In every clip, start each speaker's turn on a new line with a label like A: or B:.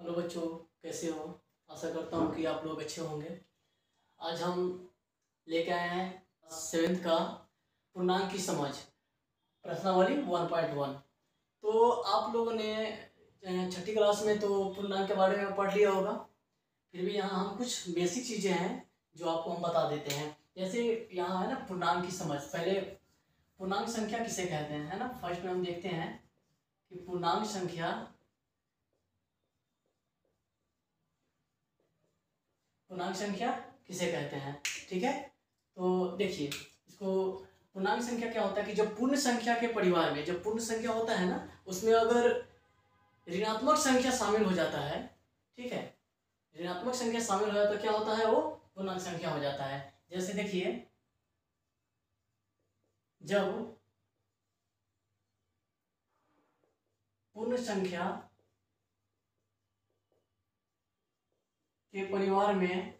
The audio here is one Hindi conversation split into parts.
A: हेलो बच्चों, कैसे हो? आशा करता हूँ कि आप लोग अच्छे होंगे। आज हम लेके आए हैं 7th का पूर्णांक की समझ प्रश्नावली 1.1। तो आप लोगों ने छठी क्लास में तो पूर्णांक के बारे में पढ़ लिया होगा। फिर भी यहाँ हम कुछ बेसिक चीज़ें हैं जो आपको हम बता देते हैं। जैसे यहाँ है ना पूर्णांक की समझ। पहले पूर्णांक संख्या किसे कहते हैं, है ना। फर्स्ट में हम देखते हैं कि पूर्णांक संख्या किसे कहते हैं। ठीक है, तो देखिए इसको पूर्णांक संख्या क्या होता है कि जब पूर्ण संख्या के परिवार में, जब पूर्ण संख्या होता है ना, उसमें अगर ऋणात्मक संख्या शामिल हो जाता है, ठीक है, ऋणात्मक संख्या शामिल हो जाता है तो क्या होता है, वो पूर्णांक संख्या हो जाता है। जैसे देखिए जब पूर्ण संख्या के परिवार में,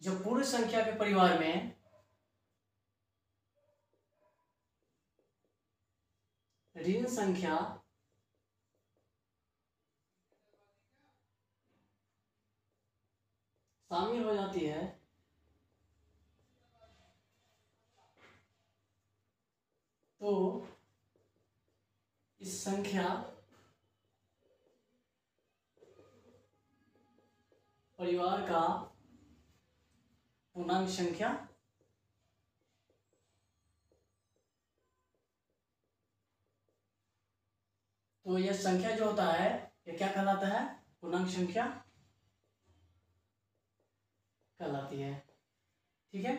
A: जब पूर्ण संख्या के परिवार में ऋण संख्या शामिल हो जाती है तो इस संख्या परिवार का पूर्णांक संख्या तो यह संख्या जो होता है ये क्या कहलाता है, पूर्णांक संख्या कहलाती है। ठीक है,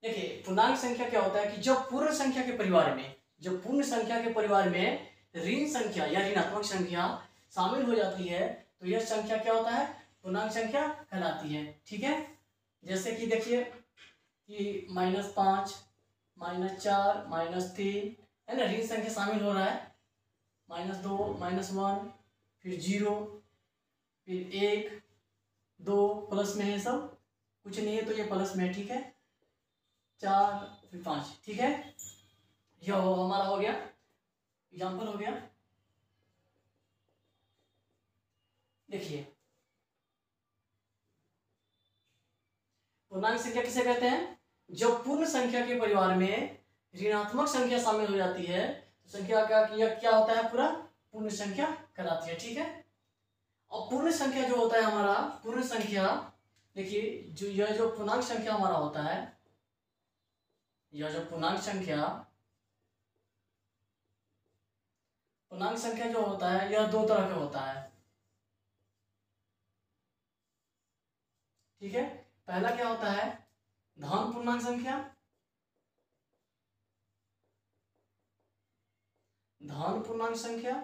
A: देखिए पूर्णांक संख्या क्या होता है कि जब पूर्ण संख्या के परिवार में, जब पूर्ण संख्या के परिवार में ऋण संख्या या ऋणात्मक संख्या शामिल हो जाती है तो यह संख्या क्या होता है, पूर्णांक संख्या कहलाती है। ठीक है, जैसे कि देखिए कि -5, -4, -3 है ना, ऋण संख्या शामिल हो रहा है। -2, -1, फिर 0, फिर 1, 2 प्लस में है, सब कुछ नहीं है तो ये प्लस में है। ठीक है, 4 फिर 5। ठीक है, यह हमारा हो गया एग्जाम्पल हो गया। देखिए पूर्णांक संख्या किसे कहते हैं, जब पूर्ण संख्या के परिवार में ऋणात्मक संख्या शामिल हो जाती है तो संख्या क्या होता है, पूरा पूर्ण संख्या कहलाती है। ठीक है, और पूर्ण संख्या जो होता है हमारा, पूर्ण संख्या देखिए जो यह जो पूर्णांक संख्या हमारा होता है, यह जो पूर्णांक संख्या जो होता है यह दो तरह का होता है। ठीक है, पहला क्या होता है, धन पूर्णांक संख्या, धन पूर्णांक संख्या।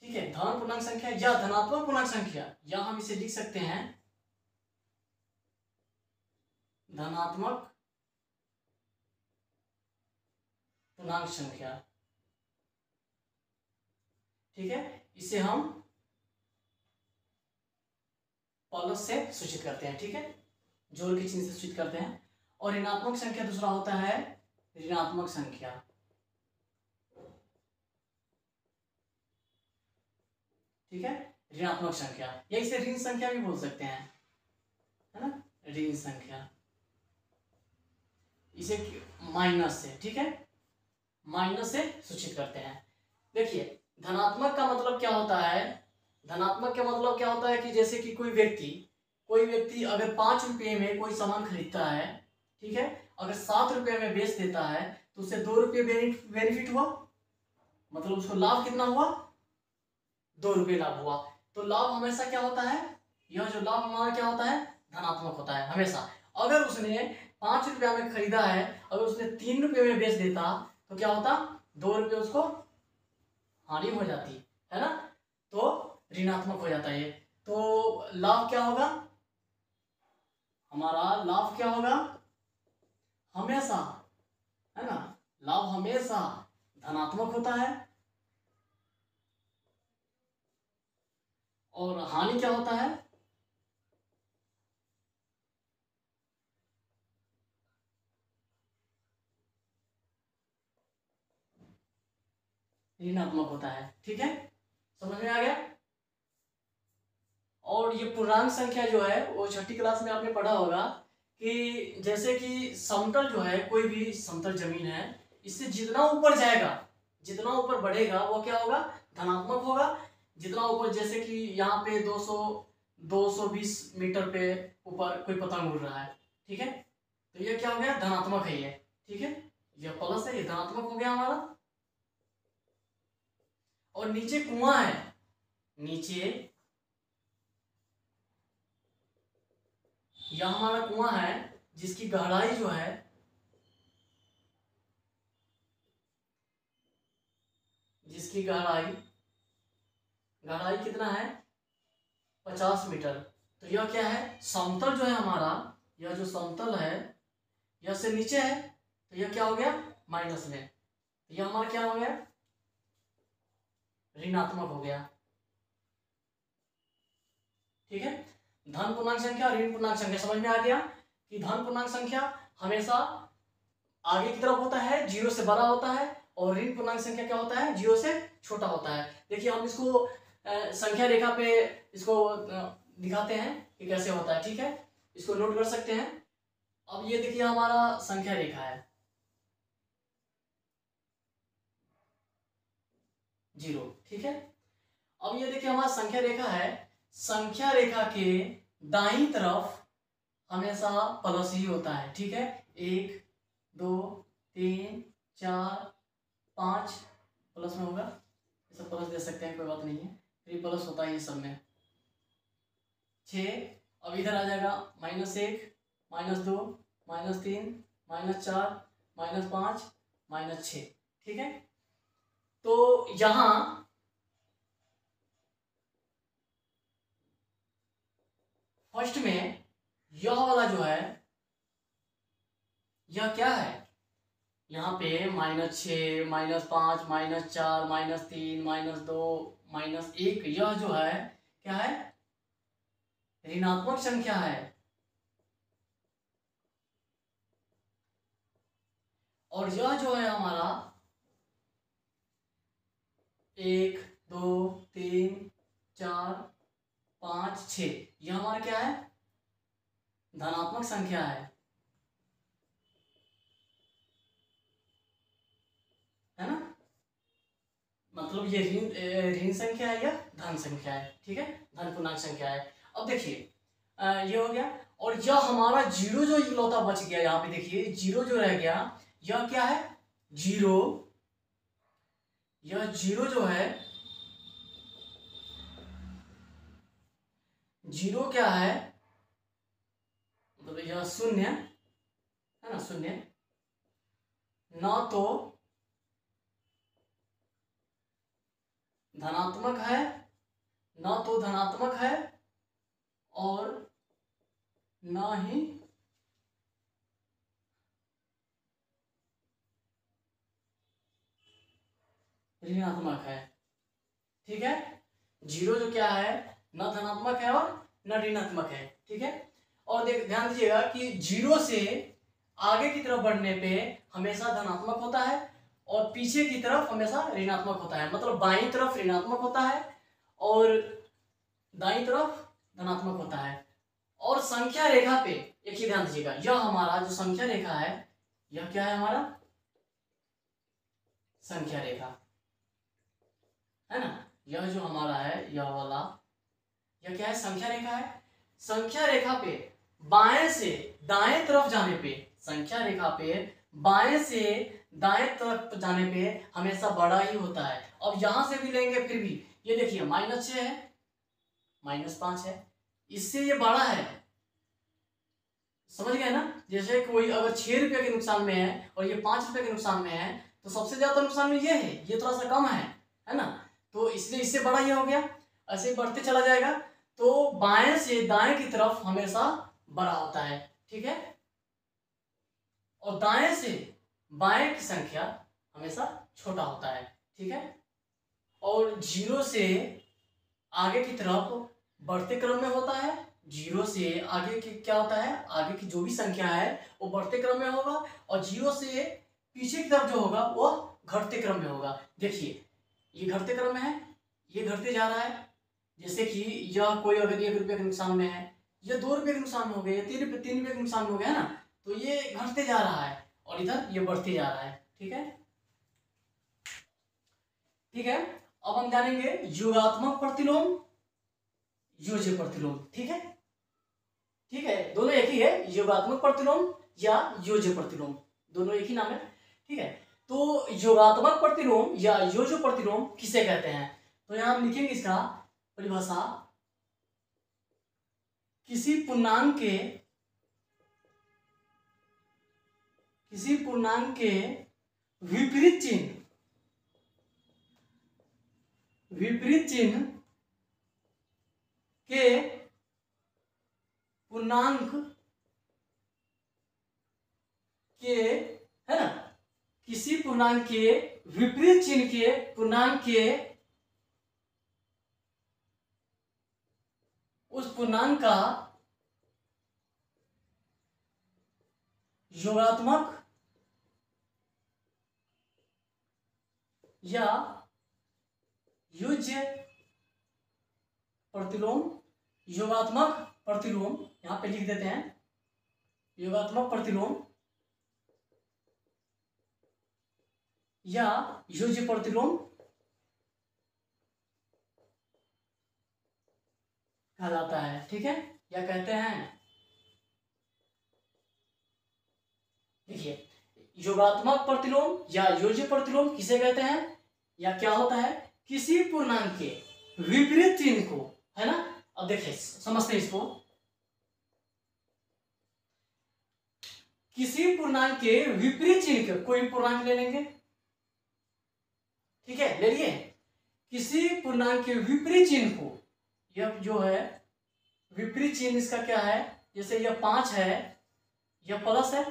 A: ठीक है, धन पूर्णांक संख्या या धनात्मक पूर्णांक संख्या, या हम इसे लिख सकते हैं धनात्मक पूर्णांक संख्या। ठीक है, इसे हम प्लस से सूचित करते हैं। ठीक है, जोड़ के चिन्ह से सूचित करते हैं। और ऋणात्मक संख्या दूसरा होता है ऋणात्मक संख्या। ठीक है, ऋणात्मक संख्या या इसे ऋण संख्या भी बोल सकते हैं, है ना, ऋण संख्या, इसे माइनस से, ठीक है, माइनस से सूचित करते हैं। देखिए धनात्मक का मतलब क्या होता है, धनात्मक का मतलब क्या होता है कि जैसे कि कोई व्यक्ति अगर 5 रुपये में कोई सामान खरीदता है, ठीक है, अगर 7 रुपये में बेच देता है तो उसे 2 रुपये बेनिफिट हुआ, मतलब उसको लाभ कितना हुआ, 2 रुपये लाभ हुआ। तो लाभ हमेशा क्या होता है, यह जो लाभ हमारा क्या होता है, धनात्मक होता है हमेशा। अगर उसने 5 रुपया में खरीदा है, अगर उसने 3 रुपये में बेच देता तो क्या होता, 2 रुपये उसको हानि हो जाती है ना, तो ऋणात्मक हो जाता है। तो लाभ क्या होगा, हमारा लाभ क्या होगा, हमेशा, है ना, लाभ हमेशा धनात्मक होता है। और हानि क्या होता है, ऋणात्मक होता है। ठीक है, समझ में आ गया। और ये पूर्णांक संख्या जो है वो छठी क्लास में आपने पढ़ा होगा कि जैसे कि समतल जो है, कोई भी समतल जमीन है, इससे जितना ऊपर जाएगा, जितना ऊपर बढ़ेगा वो क्या होगा, धनात्मक होगा। जितना ऊपर, जैसे कि यहाँ पे 220 मीटर पे ऊपर कोई पतंग उड़ रहा है, ठीक है, तो ये क्या हो गया, धनात्मक है ये। ठीक है, ये प्लस है, ये धनात्मक हो गया हमारा। और नीचे कुआं है, नीचे यह हमारा कुआं है जिसकी गहराई जो है, जिसकी गहराई कितना है, 50 मीटर। तो यह क्या है, समतल जो है हमारा, यह जो समतल है यह से नीचे है, तो यह क्या हो गया, माइनस में। तो यह हमारा क्या हो गया, ऋणात्मक हो गया। ठीक है, धन पूर्णांक संख्या और ऋण पूर्णांक संख्या समझ में आ गया कि धन पूर्णांक संख्या हमेशा आगे की तरफ होता है, 0 से बड़ा होता है, और ऋण पूर्णांक संख्या क्या होता है, 0 से छोटा होता है। देखिए हम इसको संख्या रेखा पे इसको दिखाते हैं कि कैसे होता है। ठीक है, इसको नोट कर सकते हैं। अब ये देखिए हमारा संख्या रेखा है 0। ठीक है, अब ये देखिए हमारा संख्या रेखा है, संख्या रेखा के दाईं तरफ हमेशा प्लस ही होता है। ठीक है, 1 2 3 4 5 प्लस में होगा, ये सब प्लस दे सकते हैं, कोई बात नहीं है, फिर प्लस होता है ये सब में। 6, अब इधर आ जाएगा -1 -2 -3 -4 -5 -6। ठीक है, तो यहां फर्स्ट में यह वाला जो है, यह क्या है, यहाँ पे -6 -5 -4 -3 -2 -1, यह जो है क्या है, ऋणात्मक संख्या है। और यह जो है हमारा 1 2 3 4 5 6, यह हमारा क्या है, धनात्मक संख्या है ना, मतलब ये ऋण संख्या है या धन संख्या है। ठीक है, धन पूर्णांक संख्या है। अब देखिए ये हो गया, और यह हमारा 0 जो इकलौता बच गया, यहाँ पे देखिए 0 जो रह गया, यह क्या है, 0, यह 0 जो है, 0 क्या है, मतलब यह 0 है ना, 0 ना तो धनात्मक है, ना तो धनात्मक है, और ना ही ऋणात्मक है। ठीक है, 0 जो क्या है, न धनात्मक है और न ऋणात्मक है। ठीक है, और ध्यान दीजिएगा कि 0 से आगे की तरफ बढ़ने पे हमेशा धनात्मक होता है, और पीछे की तरफ हमेशा ऋणात्मक होता है। मतलब बाईं तरफ ऋणात्मक होता है और दाईं तरफ धनात्मक होता है। और संख्या रेखा पे एक ही ध्यान दीजिएगा, यह हमारा जो संख्या रेखा है, यह क्या है, हमारा संख्या रेखा है ना, यह जो हमारा है, यह वाला, यह क्या है, संख्या रेखा है। संख्या रेखा पे बाएं से दाएं तरफ जाने पे, संख्या रेखा पे बाएं से दाएं तरफ जाने पे हमेशा बड़ा ही होता है। अब यहां से भी लेंगे फिर भी, ये देखिए -6 है, -5 है, इससे ये बड़ा है। समझ गए ना, जैसे कोई अगर 6 रुपये के नुकसान में है और ये 5 रुपये के नुकसान में है, तो सबसे ज्यादा नुकसान में ये है, ये थोड़ा सा कम है ना, तो इसलिए इससे बड़ा ये हो गया। ऐसे बढ़ते चला जाएगा, तो बाएं से दाएं की तरफ हमेशा बड़ा होता है। ठीक है, और दाएं से बाएं की संख्या हमेशा छोटा होता है। ठीक है, और 0 से आगे की तरफ बढ़ते क्रम में होता है। 0 से आगे की क्या होता है, आगे की जो भी संख्या है वो बढ़ते क्रम में होगा, और 0 से पीछे की तरफ जो होगा वो घटते क्रम में होगा। देखिए ये घटते क्रम में है, ये घटते जा रहा है। जैसे कि यह कोई अगर 1 रुपये के नुकसान में है, ये 2 रुपये के नुकसान में हो गया, ये 3 रुपये के नुकसान में हो गया ना, तो ये घटते जा रहा है और इधर ये बढ़ते जा रहा है। ठीक है, ठीक है। अब हम जानेंगे योगात्मक प्रतिलोम, योज्य प्रतिलोम। ठीक है, ठीक है, दोनों एक ही है, योगात्मक प्रतिलोम या योज्य प्रतिलोम, दोनों एक ही नाम है। ठीक है, तो योगात्मक प्रतिलोम या योज्य प्रतिलोम किसे कहते हैं? तो यहां हम लिखेंगे इसका परिभाषा, किसी पूर्णांक के विपरीत चिन्ह के पूर्णांक के, है ना, किसी पूर्णांक के विपरीत चिन्ह के पूर्णांक के उस पूर्णांक का योगात्मक या योज्य प्रतिलोम, योगात्मक प्रतिलोम यहां पे लिख देते हैं, योगात्मक प्रतिलोम या योज्य प्रतिलोम कहलाता है। ठीक है, या कहते हैं, देखिए योगात्मक प्रतिलोम या योज्य प्रतिलोम किसे कहते हैं, या क्या होता है, किसी पूर्णांक के विपरीत चिन्ह को, है ना। अब देखिए समझते हैं इसको, किसी पूर्णांक के विपरीत चिन्ह के, कोई पूर्णांक ले लेंगे, ठीक है, ले लिए, किसी पूर्णांक के विपरीत चिन्ह को, यह जो है विपरीत चिन्ह इसका क्या है, जैसे यह 5 है, यह प्लस है,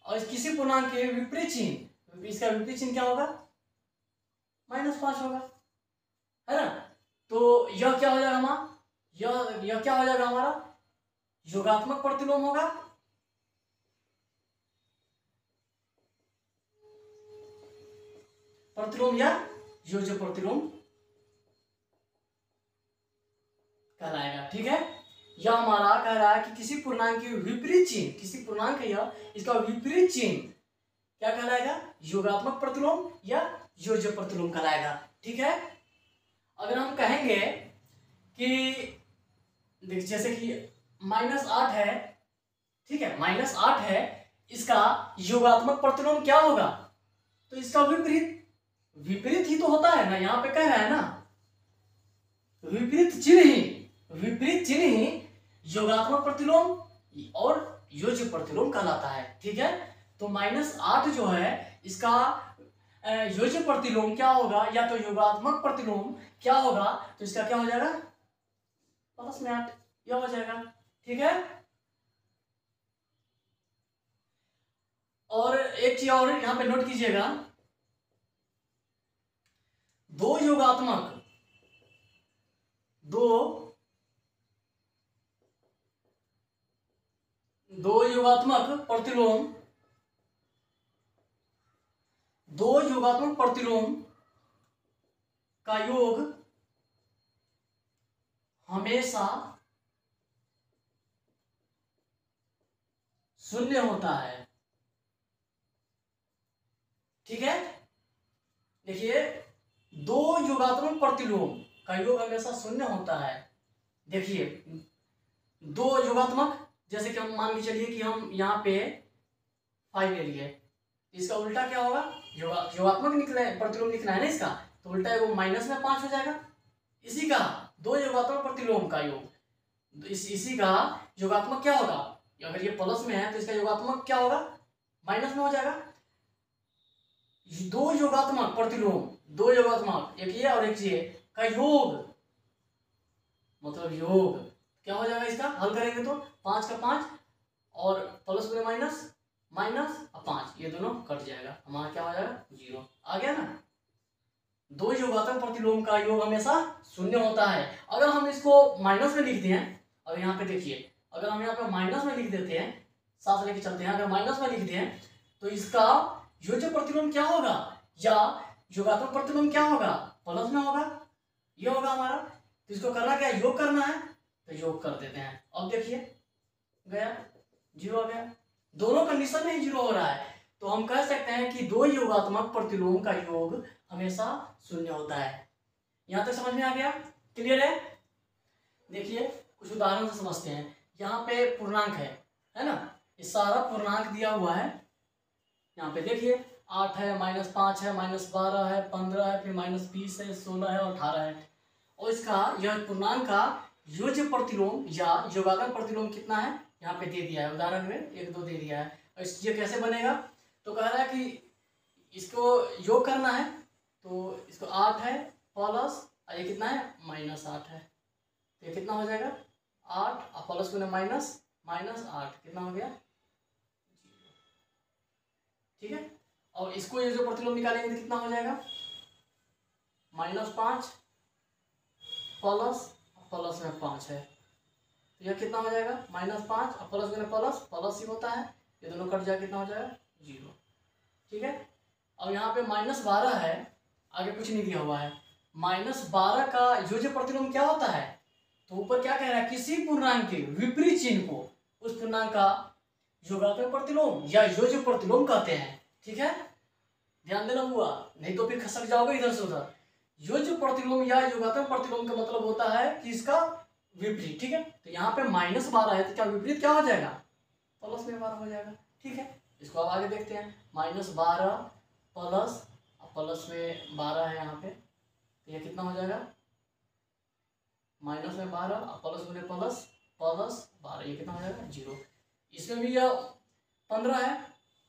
A: और किसी पूर्णांक के विपरीत चिन्ह, इसका विपरीत चिन्ह क्या होगा, -5 होगा, है ना। तो यह क्या हो जाएगा हमारा, यह क्या हो जाएगा हमारा, योगात्मक प्रतिलोम होगा, प्रतिलोम या योज्य प्रतिलोम कहलाएगा। ठीक है, यह हमारा कह रहा है कि किसी पूर्णांक के विपरीत चिन्ह, किसी पूर्णांक है यह, इसका विपरीत चिन्ह क्या कहलाएगा, योगात्मक प्रतिलोम या योज्य प्रतिलोम कहलाएगा। ठीक है, अगर हम कहेंगे कि देख, जैसे कि -8 है, ठीक है, -8 है, इसका योगात्मक प्रतिलोम क्या होगा, तो इसका विपरीत, विपरीत ही तो होता है ना, यहां पे कह रहा है ना, विपरीत चिन्ह ही योगात्मक प्रतिलोम और योज्य प्रतिलोम कहलाता है। ठीक है, तो -8 जो है इसका योज्य प्रतिलोम क्या होगा, या तो योगात्मक प्रतिलोम क्या होगा, तो इसका क्या हो जाएगा, +8, यह हो जाएगा। ठीक है, और एक चीज और यहां पे नोट कीजिएगा, दो योगात्मक प्रतिलोम का योग हमेशा 0 होता है। ठीक है, देखिए, दो योगात्मक प्रतिलोम का योग हमेशा 0 होता है। देखिए, दो योगात्मक, जैसे कि हम मान के चलिए कि हम यहाँ पे 5 ले लिए, इसका उल्टा क्या होगा, योगात्मक निकले प्रतिलोम लिखना है ना इसका, तो उल्टा वो -5 हो जाएगा। इसी का दो योगात्मक प्रतिलोम का योग, इसी का योगात्मक क्या होगा, अगर ये प्लस में है तो इसका योगात्मक क्या होगा, माइनस में हो जाएगा। दो योगात्मक प्रतिलोम, दो योगात्मक, एक ये और एक ये का योग, मतलब योग क्या हो जाएगा इसका, हल करेंगे तो 5 का 5 और प्लस में माइनस, माइनस और 5, ये दोनों कट जाएगा, हमारा क्या हो जाएगा 0। आ गया ना। दो योगात्मक प्रतिलोम का योग हमेशा 0 होता है। अगर हम इसको माइनस में लिखते हैं, और यहाँ पे देखिए, अगर हम यहाँ पे माइनस में लिख देते हैं, साथ लेके चलते हैं, अगर माइनस में लिखते हैं तो इसका योज्य प्रतिलोम क्या होगा, या योगात्मक प्रतिलोम क्या होगा, प्लस में होगा, ये होगा हमारा। तो इसको करना क्या है, योग करना है, तो योग कर देते हैं। अब देखिए गया, जीरो आ गया, दोनों कंडीशन में ही जीरो हो रहा है। तो हम कह सकते हैं कि दो योगात्मक प्रतिलोम का योग हमेशा शून्य होता है। यहां तक समझ में आ गया, क्लियर है। देखिए कुछ उदाहरण से समझते हैं। यहाँ पे पूर्णांक है ना, ये सारा पूर्णांक दिया हुआ है। यहाँ पे देखिए 8 है, -5 है, -12 है, 15 है, फिर -20 है, 16 है और 18 है। और इसका यह पूर्णांक का योज्य प्रतिलोम या योगात्मक प्रतिलोम कितना है, यहाँ पे दे दिया है, उदाहरण में 1 2 दे दिया है। और ये कैसे बनेगा, तो कह रहा है कि इसको योग करना है, तो इसको 8 है प्लस, ये कितना है -8 है, तो ये कितना हो जाएगा 8 और प्लस में -8 कितना हो गया, ठीक है। और इसको ये जो प्रतिलोम निकालेंगे तो कितना हो जाएगा -5 प्लस में 5 है, तो यह कितना हो जाएगा -5 और प्लस में प्लस ही होता है, ये दोनों कट जाए कितना हो जाएगा 0, ठीक है। अब यहाँ पे -12 है, आगे कुछ नहीं दिया हुआ है। -12 का योज्य प्रतिलोम क्या होता है, तो ऊपर क्या कह रहा है, किसी पूर्णांक के विपरीत चिन्ह को उस पूर्णांक का योगात्मक प्रतिलोम या योज्य प्रतिलोम कहते हैं, ठीक है। ध्यान देना हुआ, नहीं तो फिर खसक जाओगे इधर से उधर। योज्य प्रतिलोम या योगात्मक प्रतिलोम का मतलब होता है कि इसका विपरीत, ठीक है। तो यहाँ पे -12 है, तो क्या विपरीत क्या हो जाएगा, प्लस में 12 हो जाएगा, ठीक है। इसको अब आगे देखते हैं, -12 प्लस में 12 है यहाँ पे, तो यह कितना हो जाएगा -12 प्लस में प्लस 12, ये कितना हो जाएगा 0। इसमें भी यह 15 है,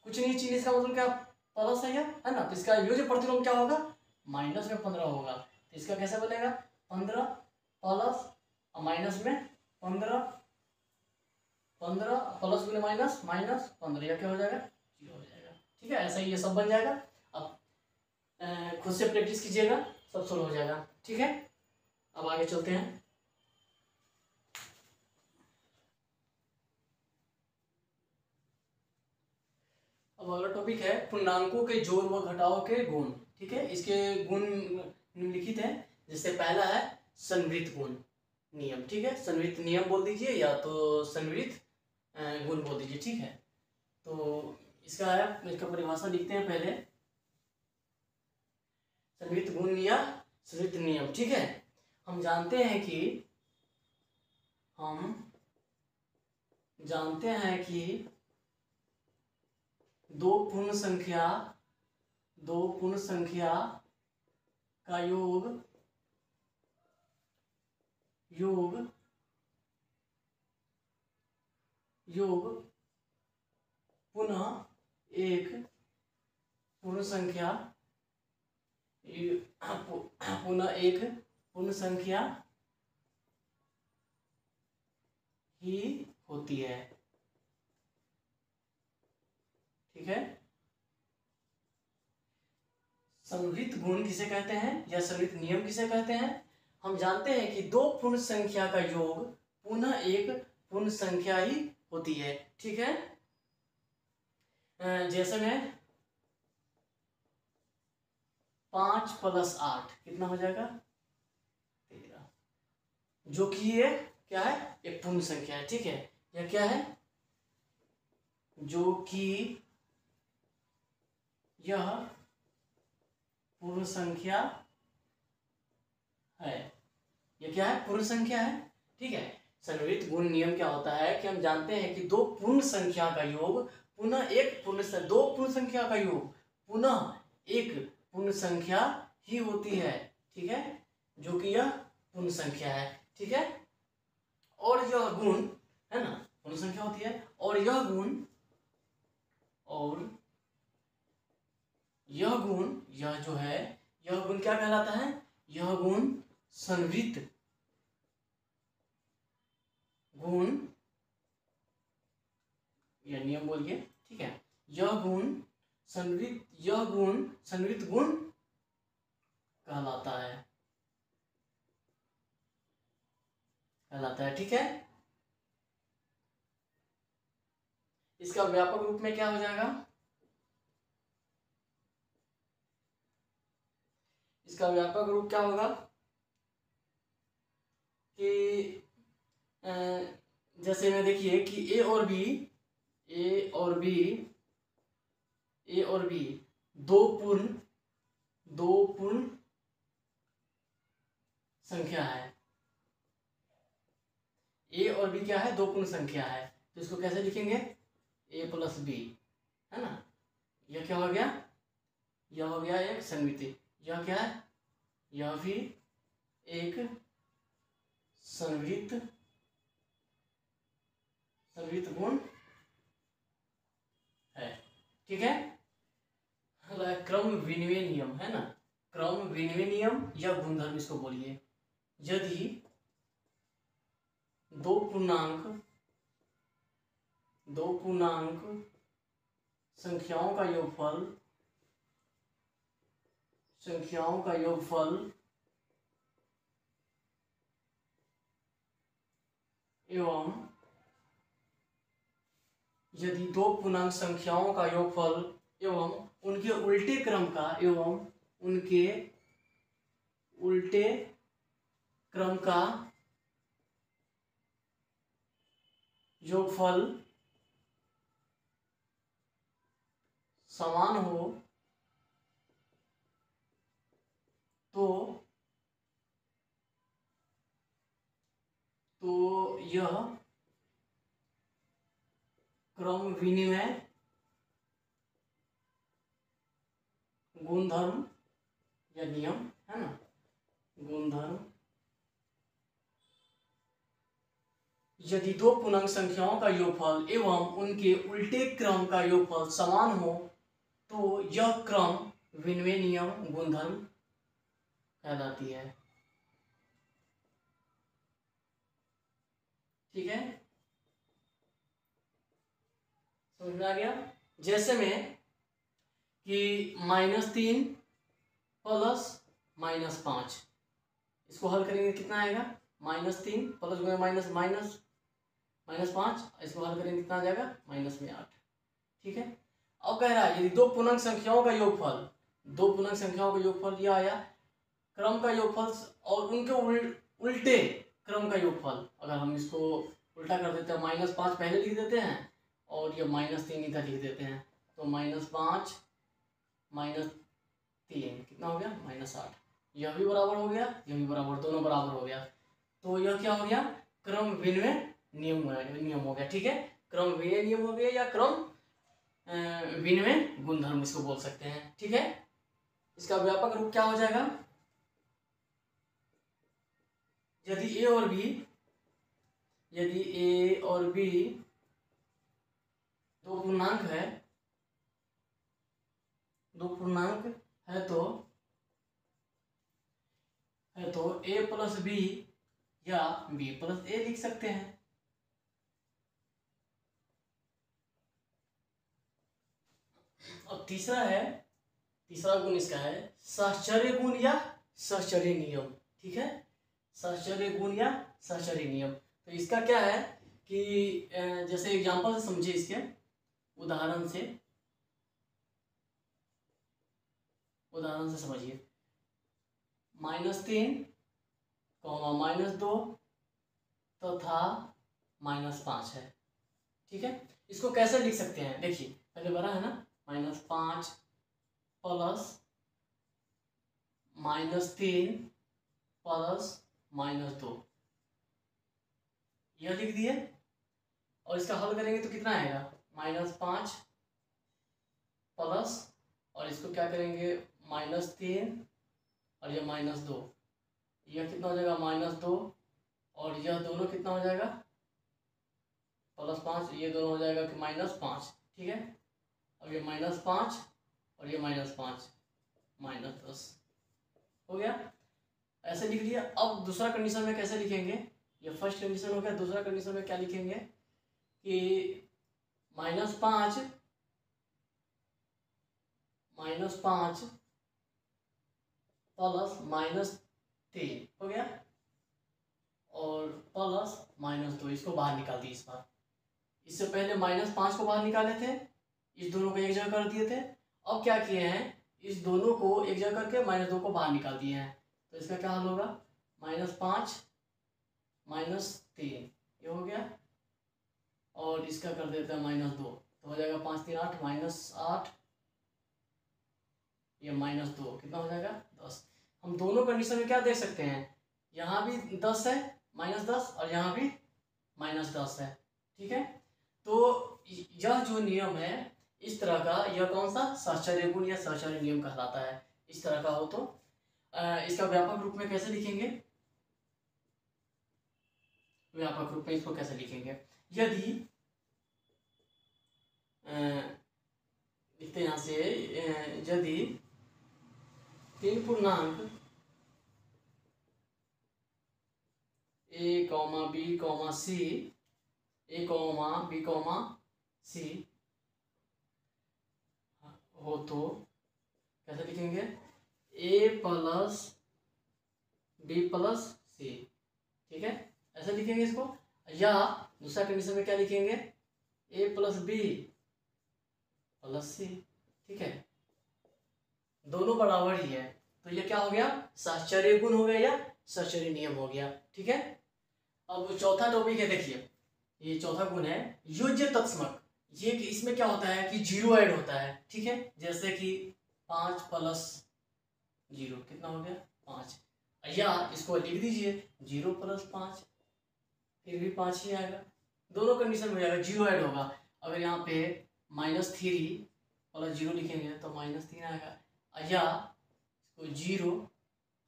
A: कुछ नहीं चिन्ह, इसका मतलब क्या प्लस है ना, तो इसका योज्य प्रतिलोम क्या होगा -15 होगा। तो इसका कैसे बनेगा 15 प्लस और माइनस में 15 प्लस में -15, यह क्या हो जाएगा 0 हो जाएगा, ठीक है। ऐसा ही ये सब बन जाएगा। अब खुद से प्रैक्टिस कीजिएगा, सब सोल्व हो जाएगा, ठीक है। अब आगे चलते हैं। अब अगला टॉपिक है पूर्णांकों के जोड़ व घटाव के गुण, ठीक है। इसके गुण निम्नलिखित है। जैसे पहला है संवृत्त गुण नियम, ठीक है, संवृत्त नियम बोल दीजिए या तो संवृत्त गुण बोल दीजिए, ठीक है। तो इसका परिभाषा लिखते हैं पहले, संवृत्त गुण या संवृत्त नियम, ठीक है। हम जानते हैं कि दो पूर्ण संख्या का योग पुनः एक पूर्ण संख्या ही होती है, ठीक है। संवृत्त गुण किसे कहते हैं या संवृत्त नियम किसे कहते हैं, हम जानते हैं कि दो पूर्ण संख्या का योग पुनः एक पूर्ण संख्या ही होती है, ठीक है। जैसे में 5 + 8 कितना हो जाएगा 13, जो कि ये क्या है एक पूर्ण संख्या है, ठीक है। यह क्या है, जो कि यह पूर्ण संख्या है, यह क्या है पूर्ण संख्या है, ठीक है। संवृत्त गुण नियम क्या होता है कि हम जानते हैं कि दो पूर्ण संख्या का योग पुनः एक दो पूर्ण संख्या का योग पुनः एक पूर्ण संख्या ही होती है, ठीक है, जो कि यह पूर्ण संख्या है, ठीक है। और यह गुण है ना पूर्ण संख्या होती है, और यह गुण यह जो है यह गुण क्या कहलाता है, यह गुण संवृत्त गुण या नियम बोलिए, ठीक है। यह गुण संवृत्त गुण कहलाता है, ठीक है। इसका व्यापक रूप में क्या हो जाएगा, इसका व्यापक रूप क्या होगा कि जैसे में देखिए कि ए और बी ए और बी ए और बी दो पूर्ण संख्या है। ए और बी क्या है? दो पूर्ण संख्या है। तो इसको कैसे लिखेंगे? ए प्लस बी, है ना। यह क्या हो गया? यह हो गया एक सममिति। यह क्या है? यह भी एक संवृत्त गुण है। ठीक है। क्रम विनिमय नियम, है ना। क्रम विनिमय नियम या गुणधर्म इसको बोलिए। यदि दो पूर्णांक संख्याओं का योगफल एवं यदि दो पूर्णांक संख्याओं का योगफल एवं उनके उल्टे क्रम का योगफल समान हो तो यह क्रम विनिमय गुणधर्म या नियम, है ना। गुणधर्म यदि दो पूर्णांक संख्याओं का योगफल एवं उनके उल्टे क्रम का योगफल समान हो तो यह क्रम विनिमय नियम गुणधर्म कहलाती है। ठीक है, समझ में आ गया। जैसे में कि -3 प्लस -5, इसको हल करेंगे कितना आएगा? -3 प्लस -5, इसको हल करेंगे कितना आ जाएगा? -8। ठीक है। अब कह रहा है यदि दो पूर्णांक संख्याओं का योगफल यह आया क्रम का योगफल और उनके उल्टे क्रम का योगफल। अगर हम इसको उल्टा कर देते हैं, -5 पहले लिख देते हैं और ये -3 इधर लिख देते हैं, तो -5 -3 कितना हो गया? -8। यह भी बराबर हो गया, यह भी बराबर, दोनों बराबर हो गया। तो यह क्या हो गया? क्रम विनिमय नियम हो गया। ठीक है, क्रम विनिमय नियम हो गया या क्रम विनिमय गुणधर्म इसको बोल सकते हैं। ठीक है, इसका व्यापक रूप क्या हो जाएगा? यदि ए और बी दो पूर्णांक है तो ए प्लस बी या बी प्लस ए लिख सकते हैं। अब तीसरा गुण इसका है साहचर्य गुण या साहचर्य नियम। ठीक है, साहचर्य गुण या साहचर्य नियम। तो इसका क्या है कि जैसे एग्जांपल से समझिए, इसके उदाहरण से समझिए। -3, -2 तथा -5 है। ठीक है, इसको कैसे लिख सकते हैं? देखिए पहले बड़ा है ना, -5 प्लस -3 प्लस -2, यह लिख दिए। और इसका हल करेंगे तो कितना आएगा? -5 प्लस, और इसको क्या करेंगे? -3 और ये -2, यह कितना हो जाएगा? -2, और यह दोनों कितना हो जाएगा? +5, ये दोनों हो जाएगा कि -5। ठीक है, अब ये -5 और ये -5, -10 हो गया। ऐसे लिख लिया। अब दूसरा कंडीशन में कैसे लिखेंगे? ये फर्स्ट कंडीशन हो गया। दूसरा कंडीशन में क्या लिखेंगे कि -5 प्लस -3 हो गया और प्लस -2, इसको बाहर निकाल दिए इस बार। इससे पहले -5 को बाहर निकाले थे, इस दोनों को एक जगह कर दिए थे। अब क्या किए हैं इस दोनों को एक जगह करके -2 को बाहर निकाल दिए हैं, तो इसका क्या हल होगा, -5 -3 ये हो गया, और इसका कर देते हैं -2, तो हो जाएगा 5 3 8 -8, ये -2 कितना हो जाएगा 10। हम दोनों कंडीशन में क्या देख सकते हैं, यहाँ भी 10 है -10 और यहाँ भी -10 है, ठीक है। तो यह जो नियम है इस तरह का, यह कौन सा साहचर्य गुण या साहचर्य नियम कहलाता है। इस तरह का हो तो इसका व्यापक रूप में कैसे लिखेंगे, व्यापक रूप में इसको कैसे लिखेंगे, यदि लिखते हैं यहाँ से, यदि 3 पूर्णांक a, b, c, a, b, c हो तो कैसे लिखेंगे, a plus b plus c, ठीक है, ऐसे लिखेंगे इसको। या दूसरा कंडीशन में क्या लिखेंगे, a plus b plus c, ठीक है, दोनों बराबर ही है, तो ये क्या हो गया, साहचर्य गुण हो गया या साहचर्य नियम हो गया, ठीक है। अब चौथा टॉपिक है, देखिए ये चौथा गुण है योज्य तत्समक। ये इसमें क्या होता है कि 0 ऐड होता है, ठीक है, जैसे कि 5 प्लस 0 कितना हो गया 5, या इसको लिख दीजिए 0 प्लस 5, फिर भी 5 ही आएगा, दोनों कंडीशन में हो जाएगा, 0 ऐड होगा। अगर यहाँ पे -3 प्लस 0 लिखेंगे तो -3 आएगा, या इसको 0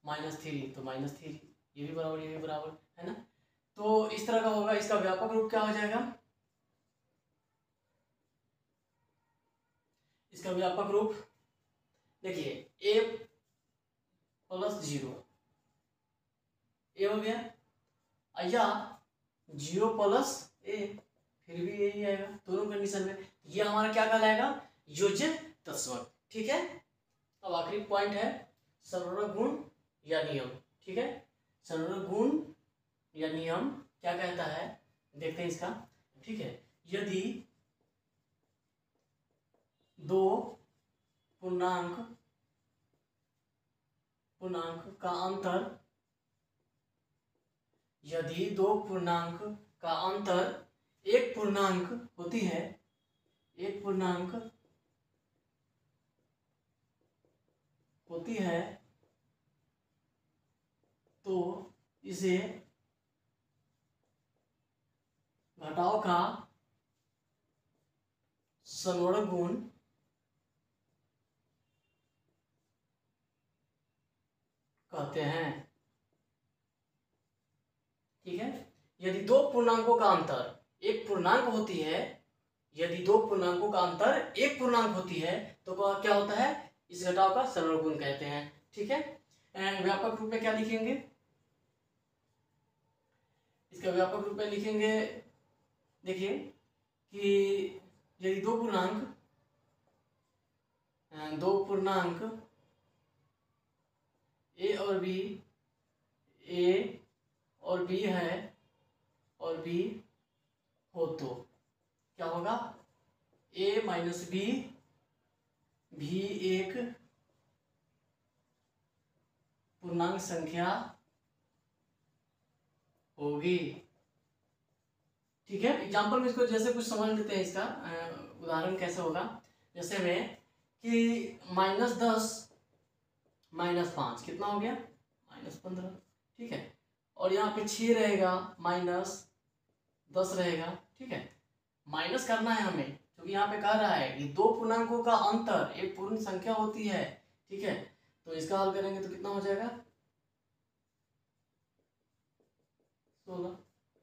A: -3 तो -3, ये भी बराबर ये भी बराबर है ना। तो इस तरह का होगा, इसका व्यापक रूप क्या हो जाएगा, इसका व्यापक रूप देखिए a प्लस 0 ए हो गया, या 0 प्लस a फिर भी यही आएगा, दोनों कंडीशन में ये हमारा क्या कहलाएगा, योज्य तत्समक, ठीक है। अब आखिरी पॉइंट है सरल गुण या नियम, ठीक है, सरल गुण या नियम क्या कहता है, देखते हैं इसका, ठीक है। यदि 2 पूर्णांक का अंतर, यदि 2 पूर्णांक का अंतर एक पूर्णांक होती है, एक पूर्णांक होती है, तो इसे घटाव का समवर्ग गुण कहते हैं, ठीक है। यदि 2 पूर्णांकों का अंतर एक पूर्णांक होती है, यदि 2 पूर्णांकों का अंतर एक पूर्णांक होती है तो क्या होता है, इस घटाव का सरल गुण कहते हैं, ठीक है। व्यापक रूप में क्या लिखेंगे, इसका व्यापक रूप में लिखेंगे, देखिए कि यदि 2 पूर्णांक a और b है और b हो तो क्या होगा, a माइनस b भी एक पूर्णांक संख्या होगी, ठीक है। एग्जाम्पल में इसको जैसे कुछ समझ लेते हैं, इसका उदाहरण कैसे होगा, जैसे में कि -10 -5 कितना हो गया -15, ठीक है, और यहाँ पे 6 रहेगा -10 रहेगा, ठीक है। माइनस करना है हमें क्योंकि यहाँ पे कह रहा है कि 2 पूर्णांकों का अंतर एक पूर्ण संख्या होती है, ठीक है, तो इसका हल करेंगे तो कितना हो जाएगा 16,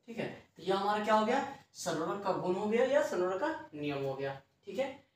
A: ठीक है। तो यह हमारा क्या हो गया, सरलक का गुण हो गया या सरलक का नियम हो गया, ठीक है।